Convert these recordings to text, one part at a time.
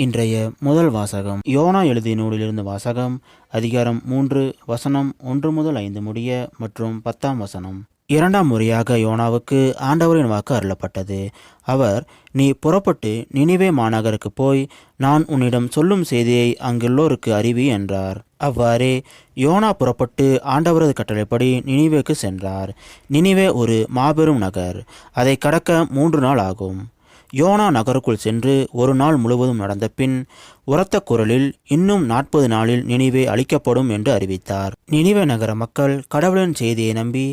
இன்றைய முதல் வாசகம் யோனா எழுதிய நூலிலிருந்து வாசகம். அதிகாரம் 3 வசனம் 1 முதல் 5 முடிய மற்றும் 10ஆம் வசனம். இரண்டாம் முறையாக யோனாவுக்கு ஆண்டவரின் வாக்கு அருளப்பட்டது. அவர், நீ புறப்பட்டு நினிவே மாநகருக்கு போய் நான் உன்னிடம் சொல்லும் செய்தியை அங்குள்ளோருக்கு அறிவி என்றார். அவ்வாறே யோனா புறப்பட்டு ஆண்டவரது கட்டளைப்படி நினிவேக்கு சென்றார். நினிவே ஒரு மாபெரும் நகர். அதை கடக்க 3 நாள் ஆகும். யோனா நகருக்குள் சென்று ஒரு நாள் முழுவதும் நடந்த பின் உரத்த குரலில், இன்னும் 40 நாளில் நினிவே அழிக்கப்படும் என்று அறிவித்தார். நினிவே நகர மக்கள் கடவுளின் செய்தியை நம்பி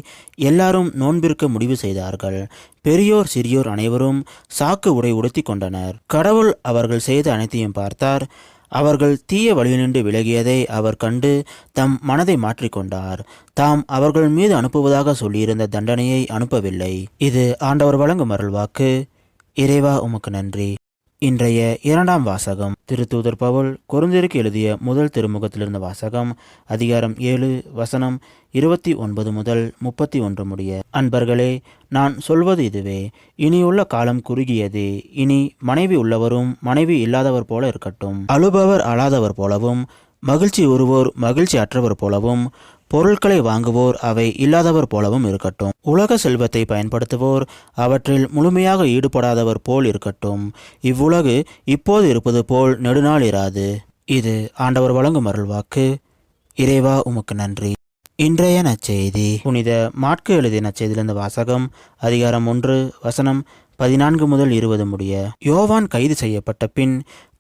எல்லாரும் நோன்பிருக்க முடிவு செய்தார்கள். பெரியோர் சிறியோர் அனைவரும் சாக்கு உடை உடுத்தி கொண்டனர். கடவுள் அவர்கள் செய்த அனைத்தையும் பார்த்தார். அவர்கள் தீய வழியினின்று விலகியதை அவர் கண்டு தம் மனதை மாற்றிக்கொண்டார். தாம் அவர்கள் மீது அனுப்புவதாக சொல்லியிருந்த தண்டனையை அனுப்பவில்லை. இது ஆண்டவர் வழங்கும் அருள்வாக்கு. இறைவா உமக்கு நன்றி. இன்றைய இரண்டாம் வாசகம் திருத்தூதர் பவுல் கொரிந்தியருக்கு எழுதிய முதல் திருமுகத்திலிருந்த வாசகம். அதிகாரம் 7 வசனம் 29 முதல் 31 முடிய. அன்பர்களே, நான் சொல்வது இதுவே, இனியுள்ள காலம் குறுகியது. இனி மனைவி உள்ளவரும் மனைவி இல்லாதவர் போல இருக்கட்டும். அழுபவர் அழாதவர் போலவும், மகிழ்ச்சி உறுவோர் மகிழ்ச்சி அற்றவர் போலவும், பொருட்களை வாங்குவோர் அவை இல்லாதவர் போலவும் இருக்கட்டும். உலக செல்வத்தை பயன்படுத்துவோர் அவற்றில் முழுமையாக ஈடுபடாதவர் போல் இருக்கட்டும். இவ்வுலகு இப்போது இருப்பது போல் நெடுநாள் இராது. இது ஆண்டவர் வழங்கும் அருள்வாக்கு. இறைவா உமக்கு நன்றி. இன்றைய நற்செய்தி புனித மாற்கு எழுதிய நற்செய்தியிலிருந்து வாசகம். அதிகாரம் 1 வசனம் 14 முதல் 20 முடிய. யோவான் கைது செய்யப்பட்ட பின்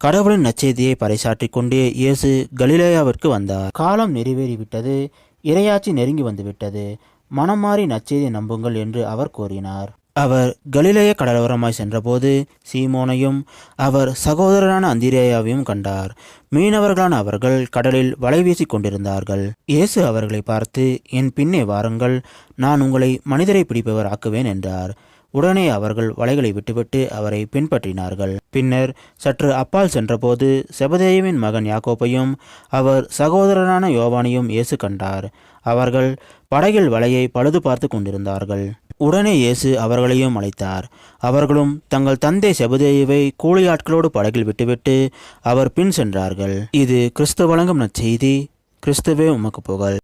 கடவுளின் நற்செய்தியை பறைசாற்றிக் கொண்டே இயேசு கலிலேயாவிற்கு வந்தார். காலம் நிறைவேறிவிட்டது, இறையாட்சி நெருங்கி வந்துவிட்டது, மனம் மாறி நற்செய்தியை நம்புங்கள் என்று அவர் கூறினார். அவர் கலிலேய கடலோரமாய் சென்றபோது சீமோனையும் அவர் சகோதரரான அந்திரேயாவையும் கண்டார். மீனவர்களான அவர்கள் கடலில் வலை வீசி கொண்டிருந்தார்கள். இயேசு அவர்களை பார்த்து, என் பின்னே வாருங்கள், நான் உங்களை மனிதரை பிடிப்பவர் ஆக்குவேன் என்றார். உடனே அவர்கள் வலைகளை விட்டுவிட்டு அவரை பின்பற்றினார்கள். பின்னர் சற்று அப்பால் சென்றபோது செபதேயுவின் மகன் யாக்கோபையும் அவர் சகோதரரான யோவானையும் இயேசு கண்டார். அவர்கள் படகில் வலையை பழுது பார்த்து கொண்டிருந்தார்கள். உடனே இயேசு அவர்களையும் அழைத்தார். அவர்களும் தங்கள் தந்தை செபதேயுவை கூலியாட்களோடு படகில் விட்டுவிட்டு அவர் பின் சென்றார்கள். இது கிறிஸ்து வழங்கும் நற்செய்தி. கிறிஸ்துவே உமக்கு புகழ்.